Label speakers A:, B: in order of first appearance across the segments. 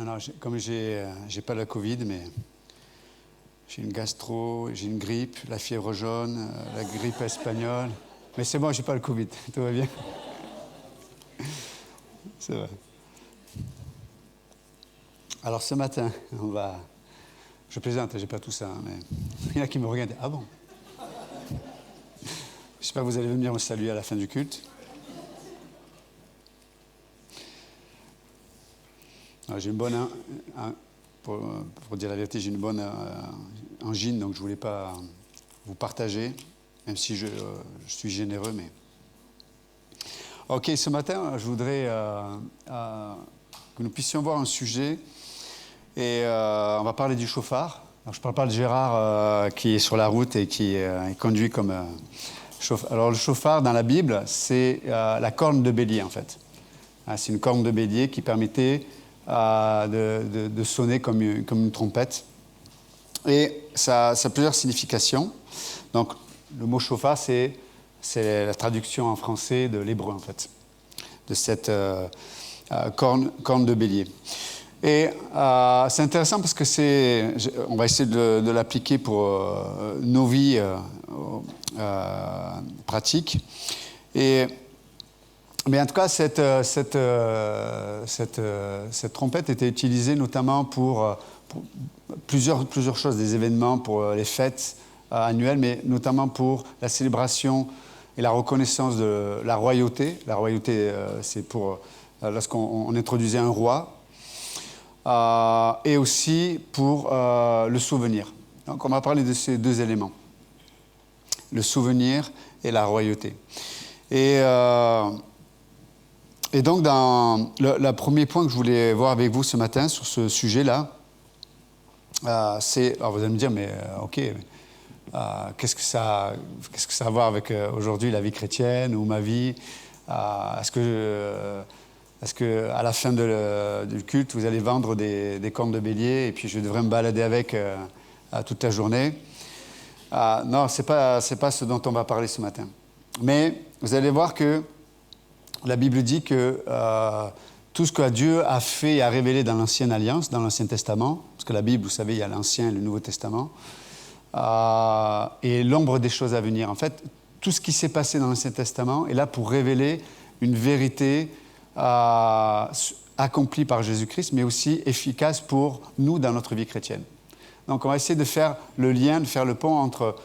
A: Alors, comme j'ai pas la Covid, mais j'ai une gastro, j'ai une grippe, la fièvre jaune, la grippe espagnole. Mais c'est bon, j'ai pas le Covid, tout va bien. C'est vrai. Alors ce matin, je plaisante, j'ai pas tout ça, mais il y en a qui me regardent. Ah bon? J'espère que vous allez venir me saluer à la fin du culte. Alors, j'ai une bonne, pour dire la vérité, j'ai une bonne angine, donc je voulais pas vous partager, même si je suis généreux, mais. Ok, ce matin, je voudrais que nous puissions voir un sujet. Et on va parler du chauffard. Alors, je ne parle pas de Gérard qui est sur la route et qui est conduit comme chauffard. Alors le chauffard dans la Bible, c'est la corne de bélier en fait. C'est une corne de bélier qui permettait de sonner comme une trompette. Et ça a plusieurs significations. Donc le mot chauffard, c'est la traduction en français de l'hébreu en fait, de cette corne de bélier. Et c'est intéressant parce que on va essayer de l'appliquer pour nos vies pratiques. Mais en tout cas, cette trompette était utilisée notamment pour plusieurs choses, des événements, pour les fêtes annuelles, mais notamment pour la célébration et la reconnaissance de la royauté. La royauté, c'est pour lorsqu'on introduisait un roi. Et aussi pour le souvenir. Donc on va parler de ces deux éléments, le souvenir et la royauté. Et donc le premier point que je voulais voir avec vous ce matin sur ce sujet-là, c'est, alors vous allez me dire, mais ok, qu'est-ce que ça a à voir avec aujourd'hui la vie chrétienne ou ma vie? Est-ce qu'à la fin du culte, vous allez vendre des cornes de bélier et puis je devrais me balader avec toute la journée? Non, ce n'est pas ce dont on va parler ce matin. Mais vous allez voir que la Bible dit que tout ce que Dieu a fait et a révélé dans l'Ancienne Alliance, dans l'Ancien Testament, parce que la Bible, vous savez, il y a l'Ancien et le Nouveau Testament, et l'ombre des choses à venir. En fait, tout ce qui s'est passé dans l'Ancien Testament est là pour révéler une vérité accompli par Jésus-Christ, mais aussi efficace pour nous dans notre vie chrétienne. Donc on va essayer de faire le lien, de faire le pont entre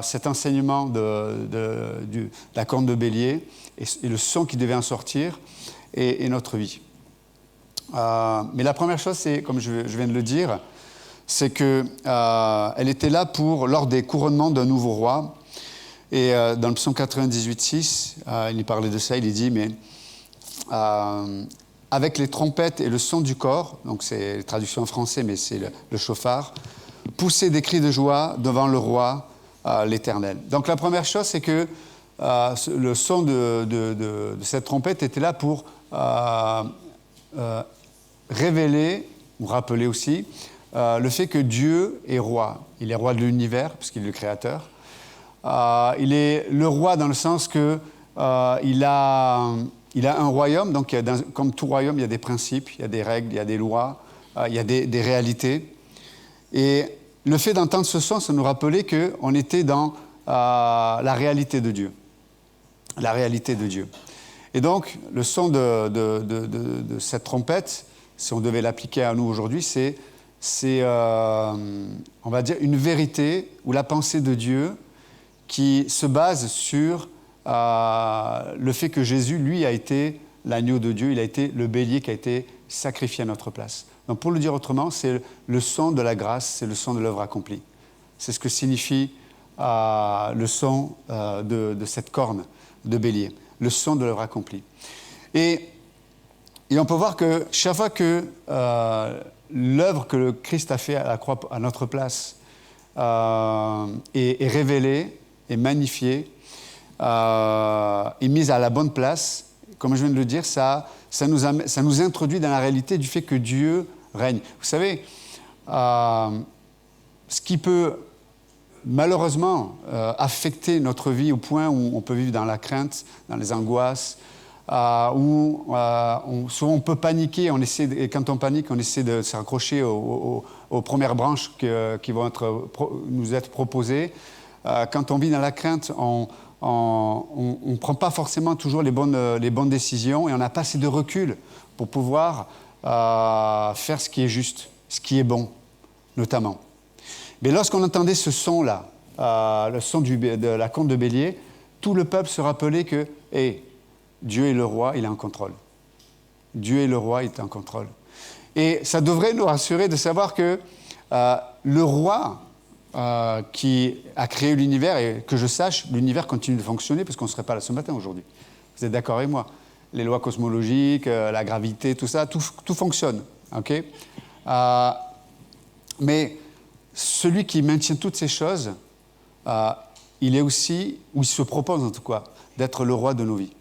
A: cet enseignement de la corne de bélier et le son qui devait en sortir et notre vie. Mais la première chose, c'est, comme je viens de le dire, c'est qu'elle était là lors des couronnements d'un nouveau roi. Et dans le psaume 98:6, il y parlait de ça, il dit, mais avec les trompettes et le son du corps, donc c'est la traduction en français, mais c'est le chauffard, pousser des cris de joie devant le roi, l'Éternel. Donc la première chose, c'est que le son de cette trompette était là pour révéler, ou rappeler aussi, le fait que Dieu est roi. Il est roi de l'univers, puisqu'il est le créateur. Il est le roi dans le sens que il a un royaume, donc comme tout royaume, il y a des principes, il y a des règles, il y a des lois, il y a des réalités. Et le fait d'entendre ce son, ça nous rappelait qu'on était dans la réalité de Dieu. La réalité de Dieu. Et donc, le son de cette trompette, si on devait l'appliquer à nous aujourd'hui, c'est on va dire, une vérité ou la pensée de Dieu qui se base sur le fait que Jésus, lui, a été l'agneau de Dieu, il a été le bélier qui a été sacrifié à notre place. Donc pour le dire autrement, c'est le son de la grâce, c'est le son de l'œuvre accomplie. C'est ce que signifie le son de cette corne de bélier, le son de l'œuvre accomplie. Et on peut voir que chaque fois que l'œuvre que le Christ a fait à la croix à notre place est révélée, est magnifiée, est mise à la bonne place, comme je viens de le dire, ça nous introduit dans la réalité du fait que Dieu règne. Vous savez, ce qui peut malheureusement affecter notre vie au point où on peut vivre dans la crainte, dans les angoisses, souvent on peut paniquer, et quand on panique, on essaie de se raccrocher aux premières branches qui vont nous être proposées. Quand on vit dans la crainte, on ne prend pas forcément toujours les bonnes décisions et on n'a pas assez de recul pour pouvoir faire ce qui est juste, ce qui est bon, notamment. Mais lorsqu'on entendait ce son-là, le son de la conte de Bélier, tout le peuple se rappelait que Dieu est le roi, il est en contrôle. Dieu est le roi, il est en contrôle. Et ça devrait nous rassurer de savoir que le roi qui a créé l'univers, et que je sache, l'univers continue de fonctionner parce qu'on ne serait pas là ce matin aujourd'hui. Vous êtes d'accord avec moi? Les lois cosmologiques, la gravité, tout ça, tout fonctionne. Okay? Mais celui qui maintient toutes ces choses, il est aussi, ou il se propose en tout cas, d'être le roi de nos vies.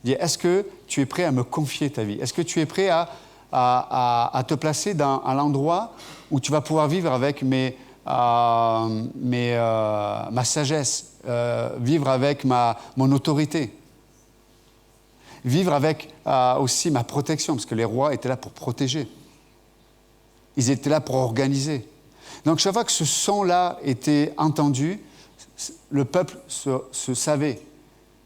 A: Est-ce que tu es prêt à me confier ta vie? Est-ce que tu es prêt à te placer à l'endroit où tu vas pouvoir vivre avec ma sagesse, vivre avec mon autorité, vivre avec aussi ma protection, parce que les rois étaient là pour protéger. Ils étaient là pour organiser. Donc chaque fois que ce son-là était entendu, le peuple se savait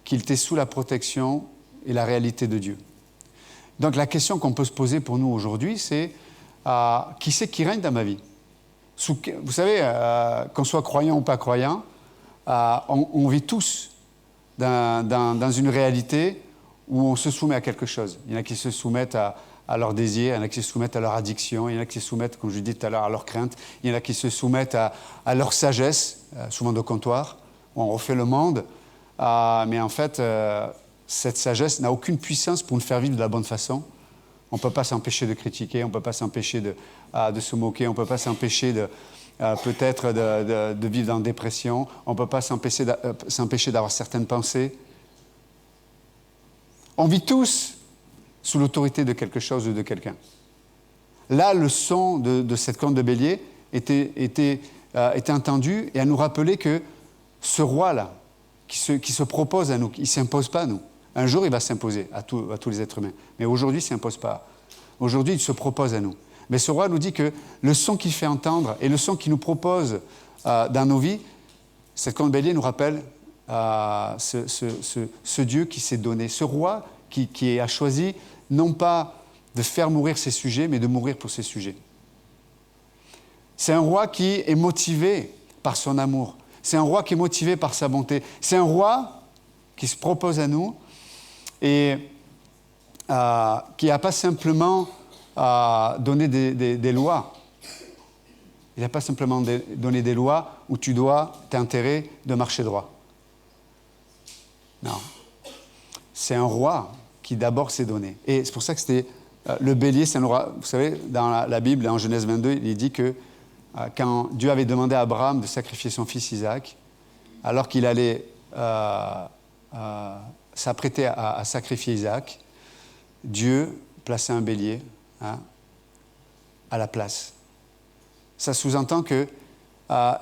A: qu'il était sous la protection et la réalité de Dieu. Donc la question qu'on peut se poser pour nous aujourd'hui, c'est qui c'est qui règne dans ma vie? Vous savez, qu'on soit croyant ou pas croyant, on vit tous dans une réalité où on se soumet à quelque chose. Il y en a qui se soumettent à leurs désirs, il y en a qui se soumettent à leur addiction, il y en a qui se soumettent, comme je disais tout à l'heure, à leurs craintes, il y en a qui se soumettent à leur sagesse, souvent de comptoir, où on refait le monde. Mais en fait, cette sagesse n'a aucune puissance pour nous faire vivre de la bonne façon. On ne peut pas s'empêcher de critiquer, on ne peut pas s'empêcher de se moquer, on ne peut pas s'empêcher peut-être de vivre dans la dépression, on ne peut pas s'empêcher d'avoir certaines pensées. On vit tous sous l'autorité de quelque chose ou de quelqu'un. Là, le son de cette conte de Bélier était entendu et à nous rappeler que ce roi-là, qui se propose à nous, il ne s'impose pas à nous. Un jour, il va s'imposer à tous les êtres humains. Mais aujourd'hui, il ne s'impose pas. Aujourd'hui, il se propose à nous. Mais ce roi nous dit que le son qu'il fait entendre et le son qu'il nous propose dans nos vies, cette conte de Bélier nous rappelle ce Dieu qui s'est donné, ce roi qui a choisi non pas de faire mourir ses sujets, mais de mourir pour ses sujets. C'est un roi qui est motivé par son amour. C'est un roi qui est motivé par sa bonté. C'est un roi qui se propose à nous et qui n'a pas simplement donné des lois. Il n'a pas simplement donné des lois où tu dois t'intérêter de marcher droit. Non. C'est un roi qui d'abord s'est donné. Et c'est pour ça que c'était le bélier, c'est un roi. Vous savez, dans la Bible, en Genèse 22, il dit que quand Dieu avait demandé à Abraham de sacrifier son fils Isaac, alors qu'il allait s'apprêter à sacrifier Isaac, Dieu plaçait un bélier à la place. Ça sous-entend que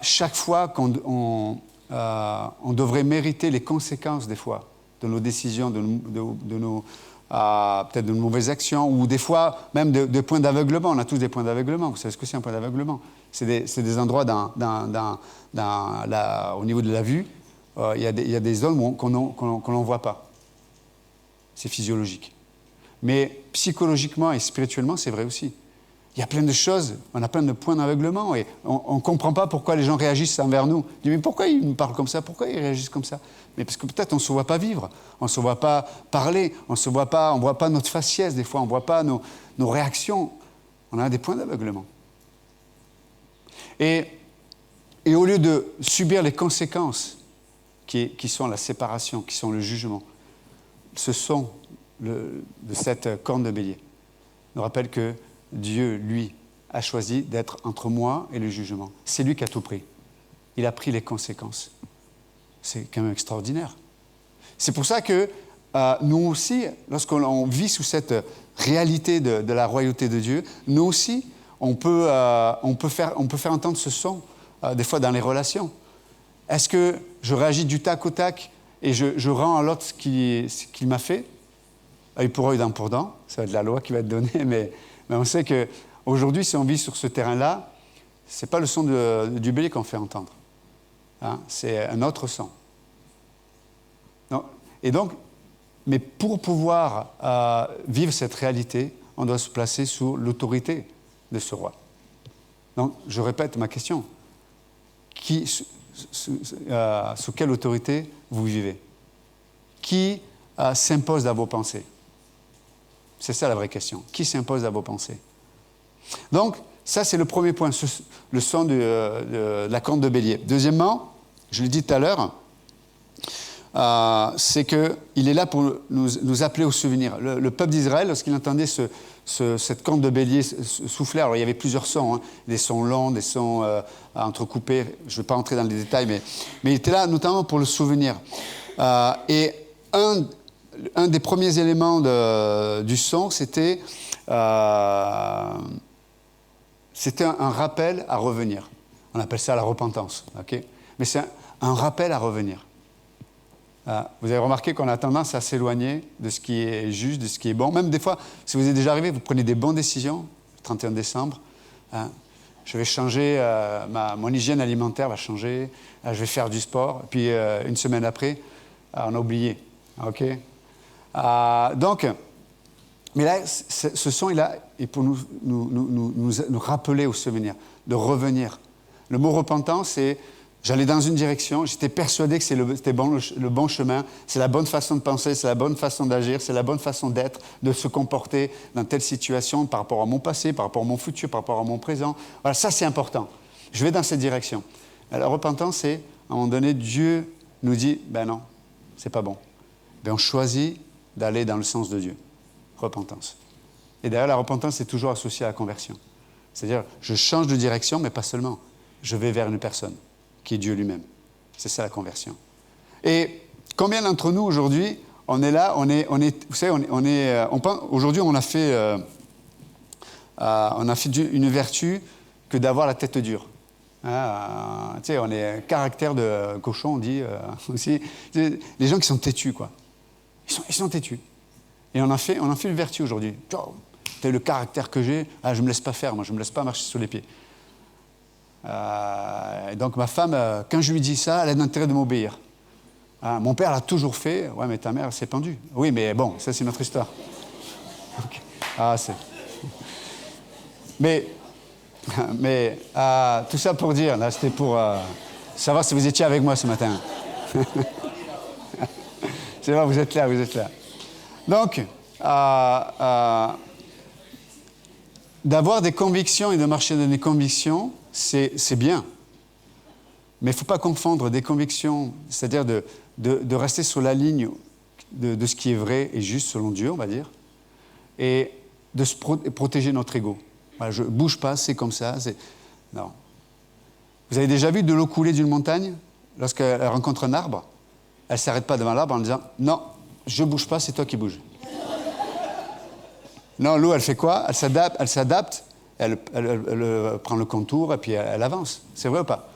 A: chaque fois qu'on devrait mériter les conséquences des fois de nos décisions, de nos peut-être de mauvaises actions, ou des fois même de points d'aveuglement. On a tous des points d'aveuglement. Vous savez ce que c'est un point d'aveuglement? C'est des endroits au niveau de la vue, il y a des zones qu'on ne voit pas. C'est physiologique. Mais psychologiquement et spirituellement, c'est vrai aussi. Il y a plein de choses, on a plein de points d'aveuglement et on ne comprend pas pourquoi les gens réagissent envers nous. On dit, mais pourquoi ils nous parlent comme ça? Pourquoi ils réagissent comme ça? Mais parce que peut-être on ne se voit pas vivre, on ne se voit pas parler, on ne voit pas notre faciès des fois, on ne voit pas nos réactions. On a des points d'aveuglement. Et au lieu de subir les conséquences qui sont la séparation, qui sont le jugement, ce son de cette corne de bélier nous rappelle que Dieu, lui, a choisi d'être entre moi et le jugement. C'est lui qui a tout pris. Il a pris les conséquences. C'est quand même extraordinaire. C'est pour ça que nous aussi, lorsqu'on vit sous cette réalité de la royauté de Dieu, nous aussi, on peut faire entendre ce son, des fois dans les relations. Est-ce que je réagis du tac au tac et je rends à l'autre ce qu'il m'a fait? œil pour œil, dent pour dent. Ça va être la loi qui va être donnée, mais on sait qu'aujourd'hui, si on vit sur ce terrain-là, ce n'est pas le son du bélier qu'on fait entendre. Hein, c'est un autre son. Non. Et donc, mais pour pouvoir vivre cette réalité, on doit se placer sous l'autorité de ce roi. Donc, je répète ma question. Sous quelle autorité vous vivez? Qui s'impose à vos pensées? C'est ça la vraie question. Qui s'impose à vos pensées? Donc, ça, c'est le premier point, le son de la corne de bélier. Deuxièmement, je l'ai dit tout à l'heure, c'est qu'il est là pour nous appeler au souvenir. Le peuple d'Israël, lorsqu'il entendait cette corne de bélier souffler, alors il y avait plusieurs sons, hein, des sons longs, des sons entrecoupés, je ne vais pas entrer dans les détails, mais il était là notamment pour le souvenir. Et un des premiers éléments du son, c'était un rappel à revenir. On appelle ça la repentance, ok? Mais c'est un rappel à revenir. Vous avez remarqué qu'on a tendance à s'éloigner de ce qui est juste, de ce qui est bon. Même des fois, si vous êtes déjà arrivé, vous prenez des bonnes décisions, le 31 décembre, je vais changer, mon hygiène alimentaire va changer, je vais faire du sport, et puis une semaine après, on a oublié. Ok? Donc, mais là, ce son est là et pour nous rappeler au souvenir, de revenir. Le mot repentant, c'est j'allais dans une direction, j'étais persuadé que c'était le bon chemin, c'est la bonne façon de penser, c'est la bonne façon d'agir, c'est la bonne façon d'être, de se comporter dans telle situation par rapport à mon passé, par rapport à mon futur, par rapport à mon présent. Voilà, ça c'est important. Je vais dans cette direction. La repentance, c'est, à un moment donné, Dieu nous dit, ben non, c'est pas bon. Ben on choisit d'aller dans le sens de Dieu. Repentance. Et d'ailleurs, la repentance est toujours associée à la conversion. C'est-à-dire, je change de direction, mais pas seulement. Je vais vers une personne, qui est Dieu lui-même. C'est ça la conversion. Et combien d'entre nous aujourd'hui, on est là, vous savez, aujourd'hui on a fait une vertu que d'avoir la tête dure. Tu sais, on est un caractère de cochon, on dit aussi. Les gens qui sont têtus, quoi. Ils sont têtus. Et on en fait une vertu aujourd'hui. C'est le caractère que j'ai, je ne me laisse pas faire, moi, je ne me laisse pas marcher sur les pieds. Et donc ma femme, quand je lui dis ça, elle a l'intérêt de m'obéir. Mon père l'a toujours fait. Ouais, mais ta mère s'est pendue. Oui, mais bon, ça c'est notre histoire. Okay. Mais tout ça pour dire, là, c'était pour savoir si vous étiez avec moi ce matin. C'est vrai, vous êtes là. Donc, d'avoir des convictions et de marcher dans des convictions, c'est bien. Mais il ne faut pas confondre des convictions, c'est-à-dire de rester sur la ligne de ce qui est vrai et juste selon Dieu, on va dire, et de se protéger notre ego. Voilà, je ne bouge pas, c'est comme ça. Non. Vous avez déjà vu de l'eau couler d'une montagne? Lorsqu'elle rencontre un arbre, elle ne s'arrête pas devant l'arbre en disant « Non, je ne bouge pas, c'est toi qui bouges. » Non, l'eau, elle fait quoi? Elle s'adapte, elle prend le contour et puis elle avance. C'est vrai ou pas?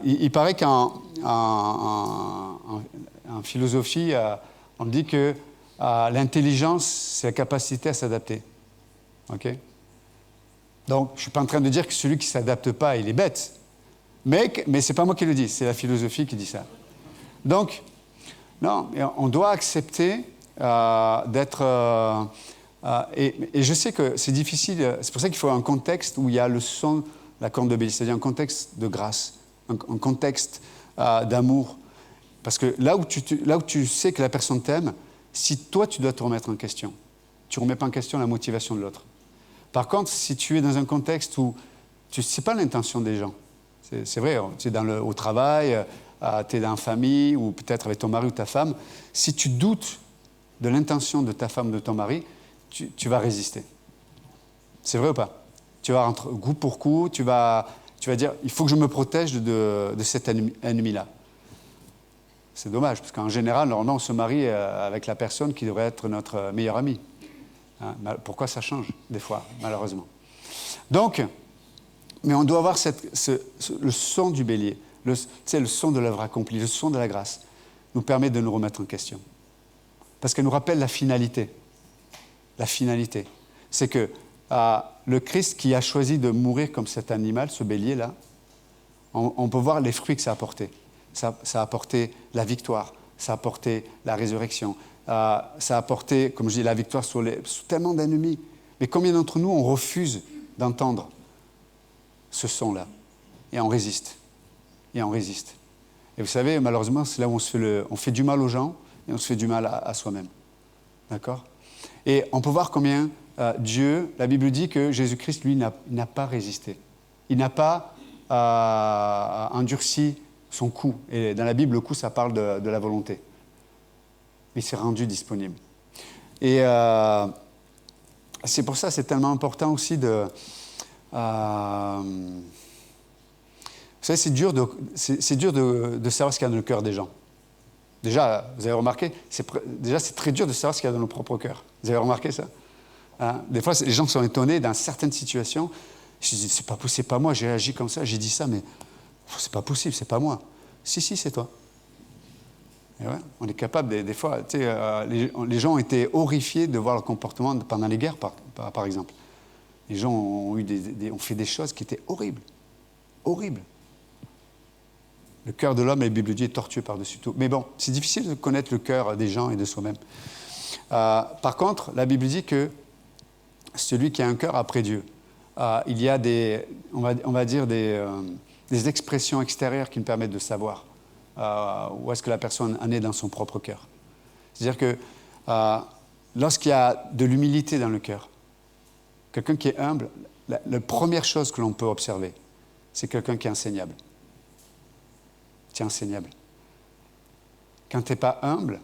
A: Il paraît qu'en philosophie, on dit que l'intelligence, c'est la capacité à s'adapter. OK? Donc, je ne suis pas en train de dire que celui qui ne s'adapte pas, il est bête. Mais ce n'est pas moi qui le dis, c'est la philosophie qui dit ça. Donc, non, on doit accepter d'être... et je sais que c'est difficile, c'est pour ça qu'il faut un contexte où il y a le son, la corne de bélier, c'est-à-dire un contexte de grâce, un contexte d'amour. Parce que là où tu sais que la personne t'aime, si toi tu dois te remettre en question, tu ne remets pas en question la motivation de l'autre. Par contre, si tu es dans un contexte où tu ne sais pas l'intention des gens, c'est vrai, tu es au travail, tu es dans la famille, ou peut-être avec ton mari ou ta femme, si tu doutes de l'intention de ta femme ou de ton mari, tu vas résister. C'est vrai ou pas? Tu vas rentrer coup pour coup, tu vas dire, il faut que je me protège de cet ennemi-là. C'est dommage, parce qu'en général, on se marie avec la personne qui devrait être notre meilleur ami. Pourquoi ça change, des fois, malheureusement? Donc, mais on doit avoir le son du bélier, le son de l'œuvre accomplie, le son de la grâce, nous permet de nous remettre en question. parce qu'elle nous rappelle la finalité. La finalité. C'est que le Christ qui a choisi de mourir comme cet animal, ce bélier-là, on peut voir les fruits que ça a apporté. Ça a apporté la victoire, ça a apporté la résurrection, ça a apporté, comme je dis, la victoire sur tellement d'ennemis. Mais combien d'entre nous, on refuse d'entendre ce son-là? Et on résiste. Et on résiste. Et vous savez, malheureusement, c'est là où on fait du mal aux gens et on se fait du mal à soi-même. D'accord? Et on peut voir combien Dieu, la Bible dit que Jésus-Christ, lui, n'a pas résisté. Il n'a pas endurci son cou. Et dans la Bible, le cou, ça parle de la volonté. Il s'est rendu disponible. Et c'est pour ça, c'est tellement important aussi de... vous savez, c'est dur de savoir ce qu'il y a dans le cœur des gens. Déjà, vous avez remarqué, c'est très dur de savoir ce qu'il y a dans nos propres cœurs. Vous avez remarqué ça? Hein? Des fois, les gens sont étonnés dans certaines situations. Je dis, c'est pas possible, c'est pas moi, j'ai agi comme ça, j'ai dit ça, mais c'est pas possible, c'est pas moi. Si, c'est toi. Et ouais, on est capable, des fois, tu sais, les gens ont été horrifiés de voir le comportement pendant les guerres, par exemple. Les gens ont fait des choses qui étaient horribles. Horribles. Le cœur de l'homme, la Bible dit, est tortueux par-dessus tout. Mais bon, c'est difficile de connaître le cœur des gens et de soi-même. Par contre, la Bible dit que celui qui a un cœur après Dieu, il y a on va dire des expressions extérieures qui me permettent de savoir où est-ce que la personne en est dans son propre cœur. C'est-à-dire que lorsqu'il y a de l'humilité dans le cœur, quelqu'un qui est humble, la première chose que l'on peut observer, c'est quelqu'un qui est enseignable. Tu es enseignable. Quand tu n'es pas humble,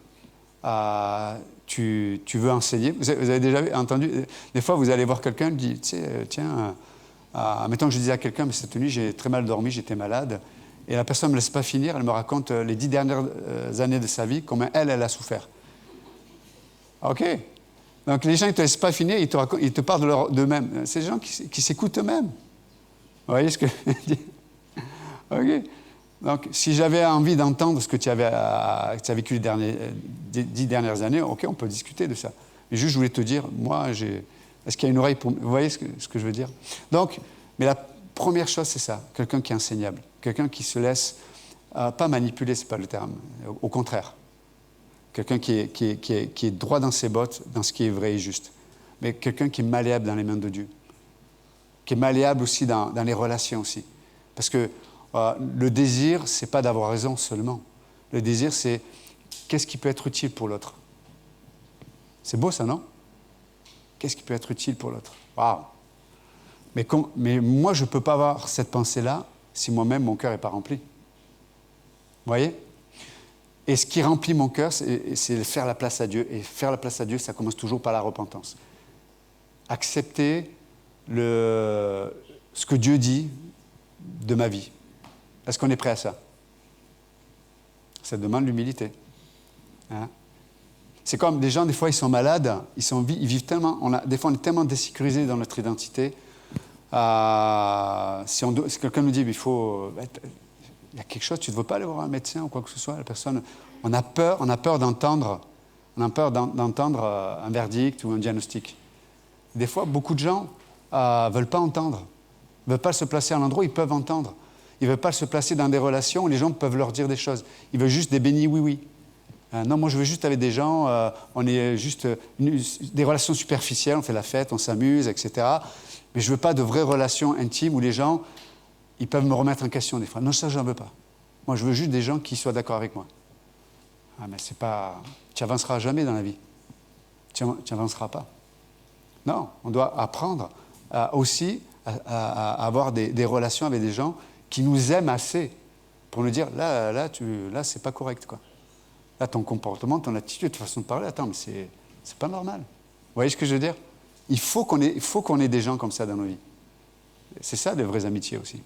A: tu veux enseigner. Vous avez déjà entendu, des fois vous allez voir quelqu'un qui dit, tiens, mettons que je disais à quelqu'un, mais cette nuit j'ai très mal dormi, j'étais malade, et la personne ne me laisse pas finir, elle me raconte les 10 dernières années de sa vie, comment elle a souffert. OK. Donc les gens ne te laissent pas finir, ils te parlent d'eux-mêmes. C'est des gens qui s'écoutent eux-mêmes. Vous voyez ce que je dis? OK. Donc, si j'avais envie d'entendre ce que tu as vécu les 10 dernières années, OK, on peut discuter de ça. Mais juste, je voulais te dire, moi, est-ce qu'il y a une oreille pour... Vous voyez ce que je veux dire? Donc, mais la première chose, c'est ça, quelqu'un qui est enseignable, quelqu'un qui se laisse pas manipuler, c'est pas le terme, au contraire. Quelqu'un qui est droit dans ses bottes, dans ce qui est vrai et juste. Mais quelqu'un qui est malléable dans les mains de Dieu. Qui est malléable aussi dans les relations aussi. Parce que le désir, c'est pas d'avoir raison seulement. Le désir, c'est qu'est-ce qui peut être utile pour l'autre. C'est beau ça, non? Qu'est-ce qui peut être utile pour l'autre? Waouh! Mais moi, je ne peux pas avoir cette pensée-là si moi-même, mon cœur n'est pas rempli. Vous voyez? Et ce qui remplit mon cœur, c'est faire la place à Dieu. Et faire la place à Dieu, ça commence toujours par la repentance. Accepter ce que Dieu dit de ma vie. Est-ce qu'on est prêt à ça? Ça demande l'humilité. Hein? C'est comme des gens, des fois, ils sont malades, ils vivent tellement... des fois, on est tellement désécurisés dans notre identité. Si quelqu'un nous dit, il y a quelque chose, tu ne veux pas aller voir un médecin ou quoi que ce soit, la personne... On a peur d'entendre un verdict ou un diagnostic. Des fois, beaucoup de gens ne veulent pas entendre. Ils ne veulent pas se placer à un endroit où ils peuvent entendre. Ils ne veulent pas se placer dans des relations où les gens peuvent leur dire des choses. Ils veulent juste des bénis oui-oui. Non, moi je veux juste avec des gens, on est juste des relations superficielles, on fait la fête, on s'amuse, etc. Mais je ne veux pas de vraies relations intimes où les gens, ils peuvent me remettre en question des fois. Non, ça, je n'en veux pas. Moi, je veux juste des gens qui soient d'accord avec moi. Ah, mais c'est pas... Tu n'avanceras jamais dans la vie. Tu n'avanceras pas. Non, on doit apprendre aussi à avoir des relations avec des gens qui nous aiment assez pour nous dire, là c'est pas correct, quoi. Là, ton comportement, ton attitude, ta façon de parler, attends, mais c'est pas normal. Vous voyez ce que je veux dire? Il faut qu'on ait des gens comme ça dans nos vies. C'est ça, de vraies amitiés aussi.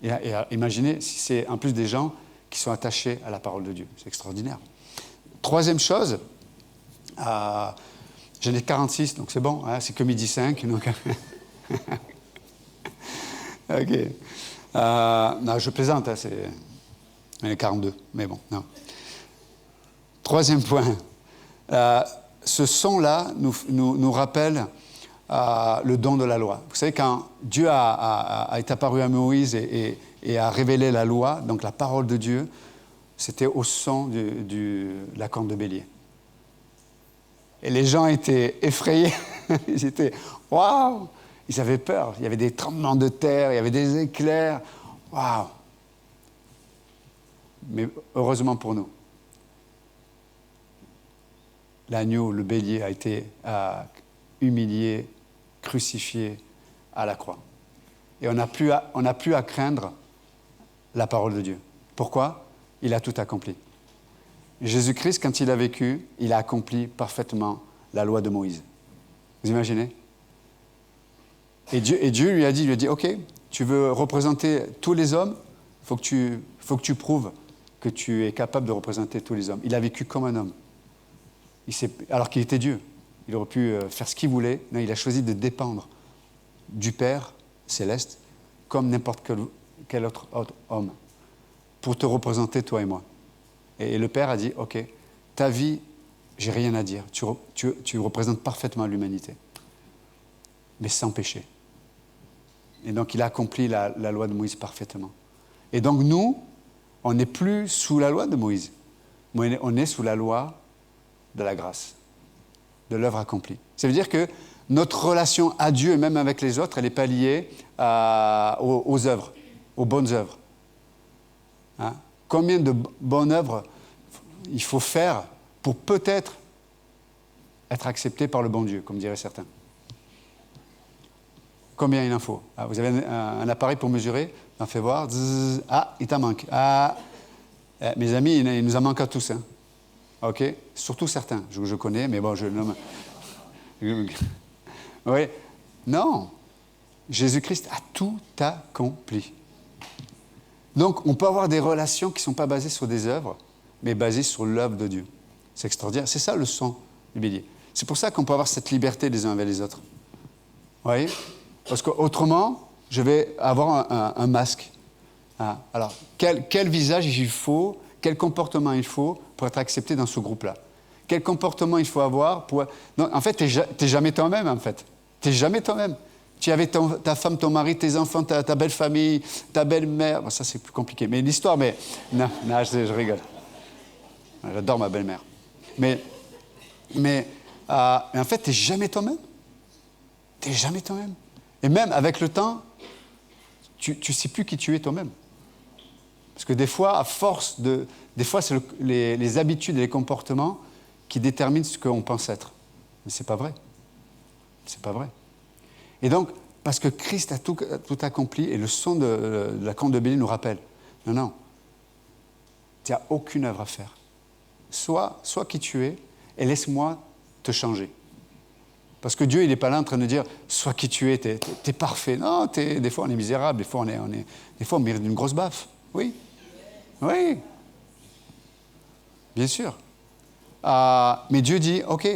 A: Et imaginez si c'est en plus des gens qui sont attachés à la parole de Dieu. C'est extraordinaire. Troisième chose, j'en ai 46, donc c'est bon, hein, c'est que midi 5. Donc... OK. Non, je plaisante, hein, j'en ai 42, mais bon, non. Troisième point, Ce son-là nous rappelle le don de la loi. Vous savez, quand Dieu est apparu à Moïse et a révélé la loi, donc la parole de Dieu, c'était au son de la corne de bélier. Et les gens étaient effrayés. Ils étaient « Waouh !» Ils avaient peur. Il y avait des tremblements de terre, il y avait des éclairs. Waouh ! Mais heureusement pour nous, l'agneau, le bélier, a été humilié, crucifié à la croix. Et on n'a plus à craindre la parole de Dieu. Pourquoi ? Il a tout accompli. Jésus-Christ, quand il a vécu, il a accompli parfaitement la loi de Moïse. Vous imaginez ? Et Dieu lui a dit, OK, tu veux représenter tous les hommes, il faut que tu prouves que tu es capable de représenter tous les hommes. Il a vécu comme un homme. Alors qu'il était Dieu. Il aurait pu faire ce qu'il voulait. Non, il a choisi de dépendre du Père céleste comme n'importe quel autre homme pour te représenter, toi et moi. Et le Père a dit, OK, ta vie, j'ai rien à dire. Tu représentes parfaitement l'humanité, mais sans péché. Et donc, il a accompli la loi de Moïse parfaitement. Et donc, nous, on n'est plus sous la loi de Moïse, mais on est sous la loi de la grâce, de l'œuvre accomplie. Ça veut dire que notre relation à Dieu, et même avec les autres, elle n'est pas liée aux œuvres, aux bonnes œuvres. Hein? Combien de bonnes œuvres il faut faire pour peut-être être accepté par le bon Dieu, comme diraient certains. Combien il en faut? Vous avez un appareil pour mesurer, on fait voir, zzz, il t'en manque. Mes amis, il nous en manque à tous. Hein. OK? Surtout certains, je connais, mais bon, je nomme. Oui. Non. Jésus-Christ a tout accompli. Donc, on peut avoir des relations qui ne sont pas basées sur des œuvres, mais basées sur l'œuvre de Dieu. C'est extraordinaire. C'est ça le son du bélier. C'est pour ça qu'on peut avoir cette liberté les uns avec les autres. Vous voyez? Parce qu'autrement, je vais avoir un masque. Ah, alors, quel visage il faut, quel comportement il faut pour être accepté dans ce groupe-là? Quel comportement il faut avoir pour... Non, en fait, tu n'es jamais toi-même, en fait. Tu n'es jamais toi-même. Tu es avec ta femme, ton mari, tes enfants, ta belle famille, ta belle-mère. Bon, ça, c'est plus compliqué. Mais l'histoire, mais... Non, je rigole. J'adore ma belle-mère. Mais en fait, tu n'es jamais toi-même. Tu n'es jamais toi-même. Et même avec le temps, tu ne sais plus qui tu es toi-même. Parce que des fois, à force de... Des fois, c'est les habitudes et les comportements qui déterminent ce qu'on pense être. Mais ce n'est pas vrai. Ce n'est pas vrai. Et donc, parce que Christ a tout accompli, et le son de la corne de bélier nous rappelle, non, tu n'as aucune œuvre à faire. Sois qui tu es, et laisse-moi te changer. Parce que Dieu, il n'est pas là en train de dire, sois qui tu es, t'es parfait. Non, des fois, on est misérable, des fois, on mérite une grosse baffe. Oui. Oui. Bien sûr. Mais Dieu dit, OK,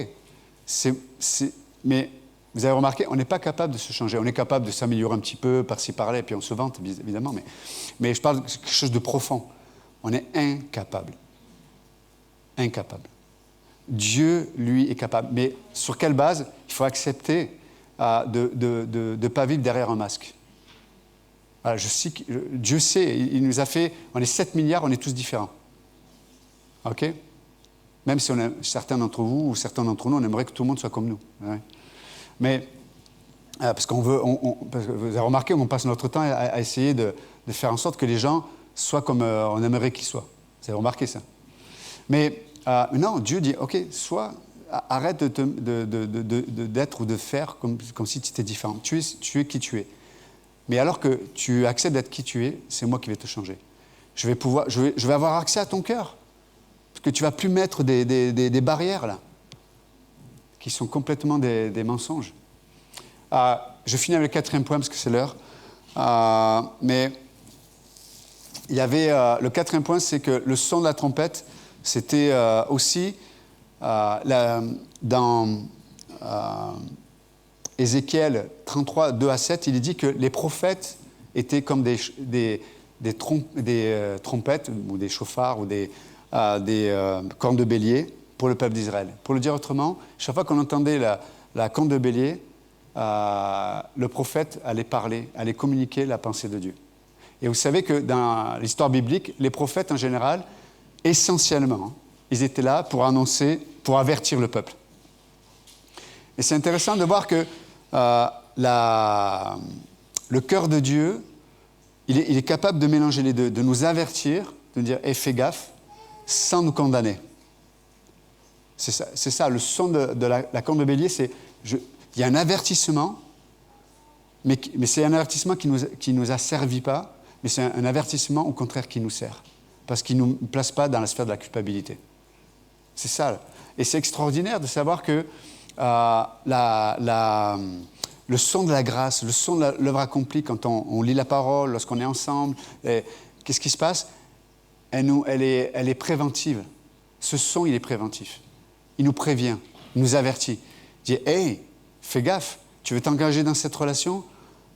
A: mais vous avez remarqué, on n'est pas capable de se changer. On est capable de s'améliorer un petit peu par-ci, par-là, et puis on se vante, évidemment. Mais je parle de quelque chose de profond. On est incapable. Incapable. Dieu, lui, est capable. Mais sur quelle base? Il faut accepter de ne pas vivre derrière un masque. Voilà, Dieu sait, il nous a fait, on est 7 milliards, on est tous différents. OK? Même si certains d'entre vous ou certains d'entre nous, on aimerait que tout le monde soit comme nous. Ouais. Mais, parce qu'on veut, parce que vous avez remarqué, on passe notre temps à essayer de faire en sorte que les gens soient comme on aimerait qu'ils soient. Vous avez remarqué ça? Mais non, Dieu dit, OK, arrête d'être ou de faire comme si tu étais différent. Tu es qui tu es. Mais alors que tu acceptes d'être qui tu es, c'est moi qui vais te changer. Je vais avoir accès à ton cœur. Parce que tu ne vas plus mettre des barrières, là, qui sont complètement des mensonges. Je finis avec le 4e point, parce que c'est l'heure. Mais il y avait... le 4e point, c'est que le son de la trompette, c'était aussi dans Ézéchiel 33, 2-7, il est dit que les prophètes étaient comme des trompettes, ou des chauffards, ou des cornes de bélier, pour le peuple d'Israël. Pour le dire autrement, chaque fois qu'on entendait la corne de bélier, le prophète allait parler, allait communiquer la pensée de Dieu. Et vous savez que dans l'histoire biblique, les prophètes en général, essentiellement, ils étaient là pour annoncer, pour avertir le peuple. Et c'est intéressant de voir que le cœur de Dieu, il est capable de mélanger les deux, de nous avertir, de nous dire hey, « fais gaffe », sans nous condamner. C'est ça, le son de la corne de bélier, c'est... Il y a un avertissement, mais c'est un avertissement qui nous asservit pas, mais c'est un avertissement au contraire qui nous sert, parce qu'il ne nous place pas dans la sphère de la culpabilité. C'est ça. Et c'est extraordinaire de savoir que le son de la grâce, le son de l'œuvre accomplie quand on lit la parole, lorsqu'on est ensemble, qu'est-ce qui se passe? Elle est préventive. Ce son, il est préventif. Il nous prévient, il nous avertit. Il dit « Hey, fais gaffe, tu veux t'engager dans cette relation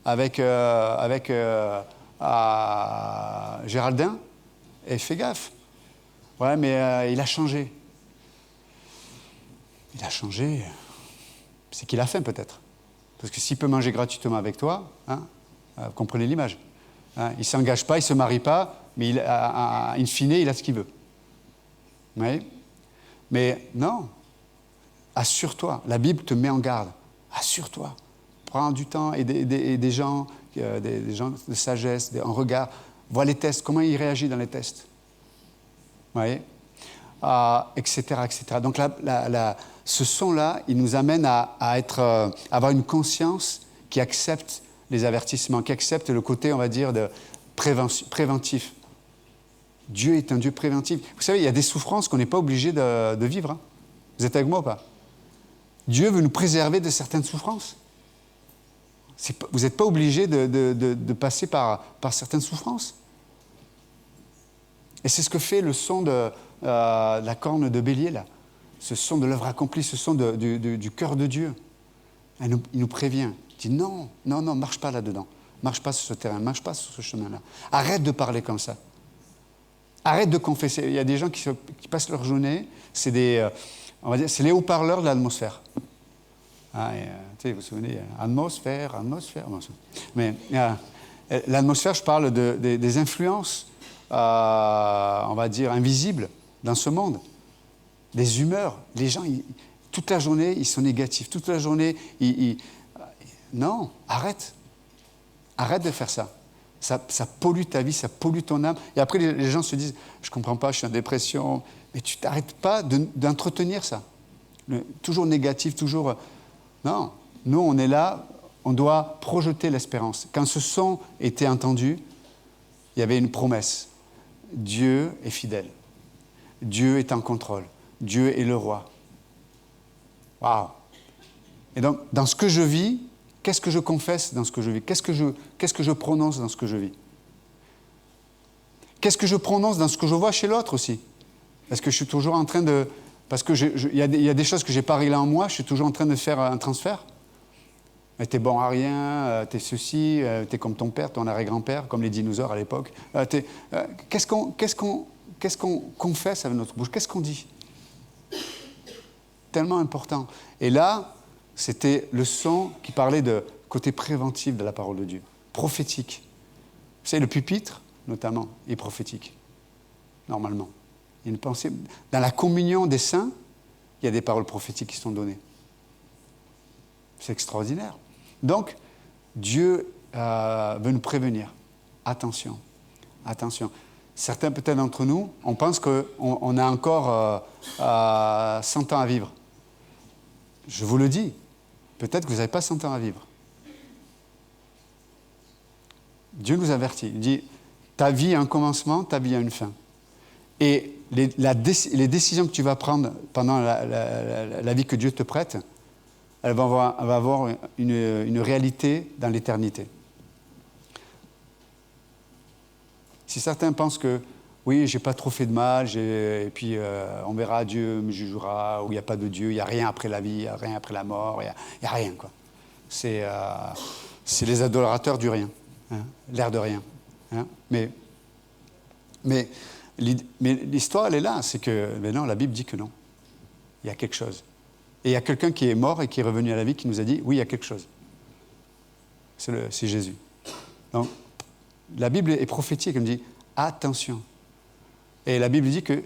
A: avec Géraldin? Et fais gaffe. Ouais, mais il a changé. Il a changé. C'est qu'il a faim peut-être. Parce que s'il peut manger gratuitement avec toi, vous comprenez l'image. Il ne s'engage pas, il ne se marie pas, mais in fine, il a ce qu'il veut. Oui. Mais non, assure-toi. La Bible te met en garde. Assure-toi. Prends du temps et des gens de sagesse, un regard. Vois les tests, comment il réagit dans les tests. Vous voyez, etc., etc. Donc ce son-là, il nous amène à avoir une conscience qui accepte les avertissements, qui accepte le côté, on va dire, de préventif. Dieu est un Dieu préventif. Vous savez, il y a des souffrances qu'on n'est pas obligé de vivre. Hein. Vous êtes avec moi ou pas? Dieu veut nous préserver de certaines souffrances. Vous n'êtes pas obligé de passer par certaines souffrances. Et c'est ce que fait le son de la corne de bélier, là. Ce son de l'œuvre accomplie, ce son du cœur de Dieu. Il nous prévient. Il dit non, marche pas là-dedans. Marche pas sur ce terrain, marche pas sur ce chemin-là. Arrête de parler comme ça. Arrête de confesser. Il y a des gens qui passent leur journée, c'est les haut-parleurs de l'atmosphère. Vous vous souvenez, atmosphère. Mais l'atmosphère, je parle des influences, on va dire, invisibles dans ce monde. Des humeurs. Les gens, toute la journée, ils sont négatifs. Toute la journée, non, arrête. Arrête de faire ça. Ça pollue ta vie, ça pollue ton âme. Et après, les gens se disent, je ne comprends pas, je suis en dépression. Mais tu t'arrêtes pas d'entretenir ça. Toujours négatif, toujours... Non, nous, on est là, on doit projeter l'espérance. Quand ce son était entendu, il y avait une promesse. Dieu est fidèle. Dieu est en contrôle. Dieu est le roi. Waouh! Et donc, dans ce que je vis, qu'est-ce que je confesse dans ce que je vis? Qu'est-ce que je prononce dans ce que je vis? Qu'est-ce que je prononce dans ce que je vois chez l'autre aussi? Est-ce que je suis toujours en train de... Parce qu'il y a des choses que je n'ai pas réglées en moi, je suis toujours en train de faire un transfert. T'es bon à rien, t'es ceci, t'es comme ton père, ton arrière-grand-père, comme les dinosaures à l'époque. Qu'est-ce qu'on confesse avec notre bouche? Qu'est-ce qu'on dit? Tellement important. Et là, c'était le son qui parlait de côté préventif de la parole de Dieu, prophétique. Vous savez, le pupitre, notamment, est prophétique, normalement. Il y a une pensée. Dans la communion des saints, il y a des paroles prophétiques qui sont données. C'est extraordinaire. Donc, Dieu veut nous prévenir. Attention, attention. Certains, peut-être d'entre nous, on pense qu'on a encore 100 ans à vivre. Je vous le dis, peut-être que vous n'avez pas 100 ans à vivre. Dieu nous avertit. Il dit, ta vie a un commencement, ta vie a une fin. Et les décisions que tu vas prendre pendant la vie que Dieu te prête, elle va avoir une réalité dans l'éternité. Si certains pensent que, oui, je n'ai pas trop fait de mal, et puis on verra, Dieu me jugera, ou il n'y a pas de Dieu, il n'y a rien après la vie, il n'y a rien après la mort, il n'y a rien, quoi. C'est les adorateurs du rien, hein, l'air de rien. Hein. Mais l'histoire, elle est là, c'est que, mais non, la Bible dit que non. il y a quelque chose. Et il y a quelqu'un qui est mort et qui est revenu à la vie qui nous a dit, oui, il y a quelque chose. C'est Jésus. Donc, la Bible est prophétique, elle me dit, attention. Et la Bible dit que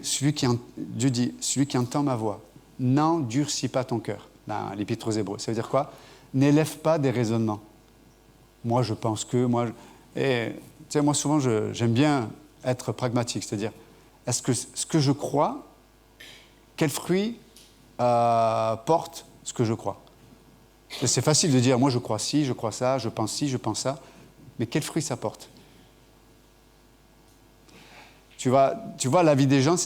A: Dieu dit, celui qui entend ma voix, n'endurcis pas ton cœur, dans l'Épître aux Hébreux. Ça veut dire quoi? N'élève pas des raisonnements. Moi, je pense que, Et, tu sais, moi, souvent, j'aime bien être pragmatique, c'est-à-dire, est-ce que ce que je crois, quel fruit porte ce que je crois? C'est facile de dire, moi, je crois ci, je crois ça, je pense ci, je pense ça, mais quel fruit ça porte? Tu vois la vie des gens,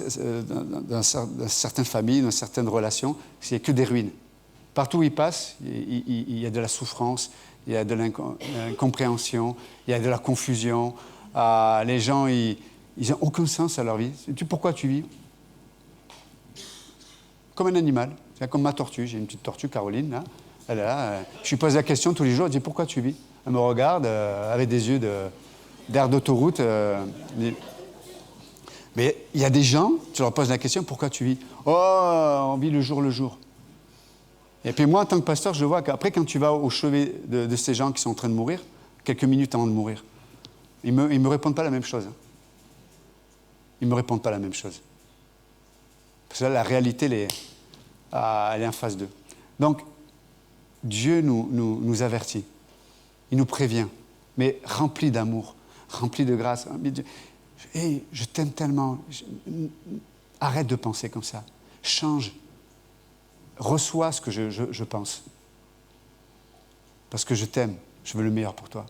A: dans certaines familles, dans certaines relations, c'est que des ruines. Partout où ils passent, il y a de la souffrance, il y a de l'incompréhension, il y a de la confusion. Les gens, ils n'ont aucun sens à leur vie. Pourquoi tu vis? Comme un animal, c'est comme ma tortue. J'ai une petite tortue, Caroline, là. Elle est là. Je lui pose la question tous les jours, je dis pourquoi tu vis? Elle me regarde avec des yeux d'air d'autoroute. Mais il y a des gens, tu leur poses la question, pourquoi tu vis? Oh, on vit le jour. Et puis moi, en tant que pasteur, je vois qu'après, quand tu vas au chevet de ces gens qui sont en train de mourir, quelques minutes avant de mourir, ils me répondent pas la même chose. Ils me répondent pas la même chose. Parce que là, la réalité, elle est en face d'eux. Donc, Dieu nous avertit. Il nous prévient, mais rempli d'amour, rempli de grâce. Hey, je t'aime tellement. Arrête de penser comme ça. Change. Reçois ce que je pense. Parce que je t'aime. Je veux le meilleur pour toi.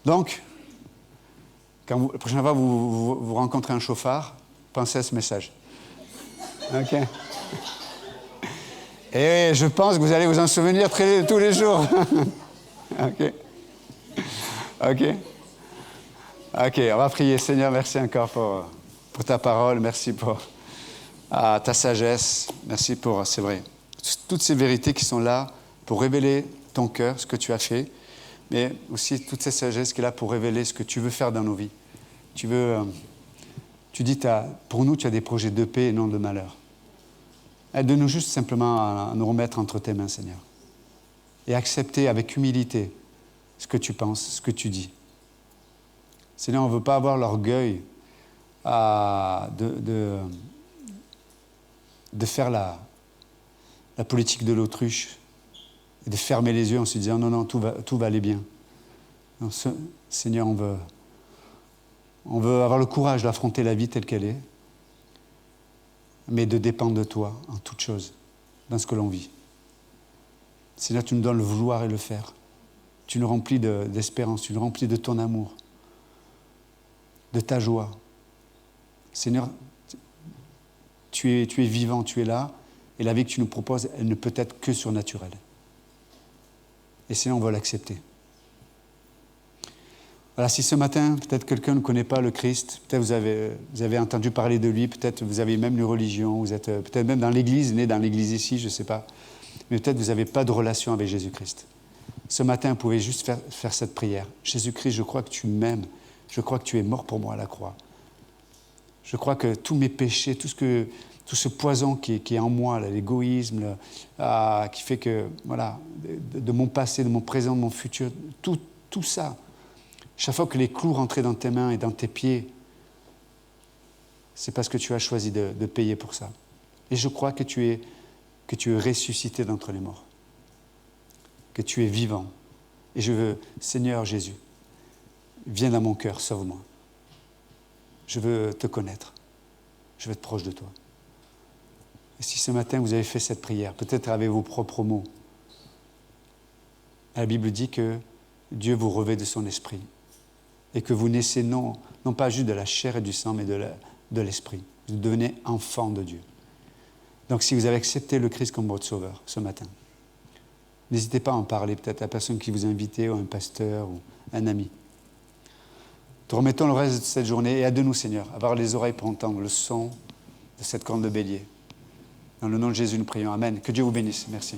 A: Donc, la prochaine fois vous rencontrez un chauffard, pensez à ce message. OK? Et je pense que vous allez vous en souvenir tous les jours. OK? On va prier. Seigneur, merci encore pour ta parole. Merci pour ta sagesse. Merci pour, c'est vrai, toutes ces vérités qui sont là pour révéler ton cœur, ce que tu as fait, mais aussi toute cette sagesse qui est là pour révéler ce que tu veux faire dans nos vies. Tu dis, pour nous, tu as des projets de paix et non de malheur. Aide-nous juste simplement à nous remettre entre tes mains, Seigneur, et accepter avec humilité ce que tu penses, ce que tu dis. Seigneur, on ne veut pas avoir l'orgueil de faire la politique de l'autruche et de fermer les yeux en se disant non, tout va aller bien. Non, Seigneur, on veut avoir le courage d'affronter la vie telle qu'elle est, mais de dépendre de toi en toutes choses, dans ce que l'on vit. Seigneur, tu nous donnes le vouloir et le faire. Tu nous remplis d'espérance, tu nous remplis de ton amour, de ta joie. Seigneur, tu es vivant, tu es là, et la vie que tu nous proposes, elle ne peut être que surnaturelle. Et Seigneur, on va l'accepter. Voilà, si ce matin, peut-être quelqu'un ne connaît pas le Christ, peut-être vous avez entendu parler de lui, peut-être vous avez même une religion, vous êtes peut-être même dans l'église, né dans l'église ici, je ne sais pas, mais peut-être vous n'avez pas de relation avec Jésus-Christ. Ce matin, vous pouvez juste faire cette prière. Jésus-Christ, je crois que tu m'aimes, je crois que tu es mort pour moi à la croix. Je crois que tous mes péchés, tout ce poison qui est en moi, là, l'égoïsme, qui fait que, voilà, de mon passé, de mon présent, de mon futur, tout ça, chaque fois que les clous rentraient dans tes mains et dans tes pieds, c'est parce que tu as choisi de payer pour ça. Et je crois que tu es ressuscité d'entre les morts, que tu es vivant. Et je veux, Seigneur Jésus, viens dans mon cœur, sauve-moi. Je veux te connaître. Je veux être proche de toi. Et si ce matin vous avez fait cette prière, peut-être avec vos propres mots, la Bible dit que Dieu vous revêt de son esprit et que vous naissez non pas juste de la chair et du sang, mais de l'esprit. Vous devenez enfant de Dieu. Donc si vous avez accepté le Christ comme votre sauveur ce matin, n'hésitez pas à en parler peut-être à la personne qui vous a invité, ou un pasteur, ou un ami. Te remettons le reste de cette journée et aide-nous, Seigneur, à avoir les oreilles pour entendre le son de cette corne de bélier. Dans le nom de Jésus, nous prions. Amen. Que Dieu vous bénisse. Merci.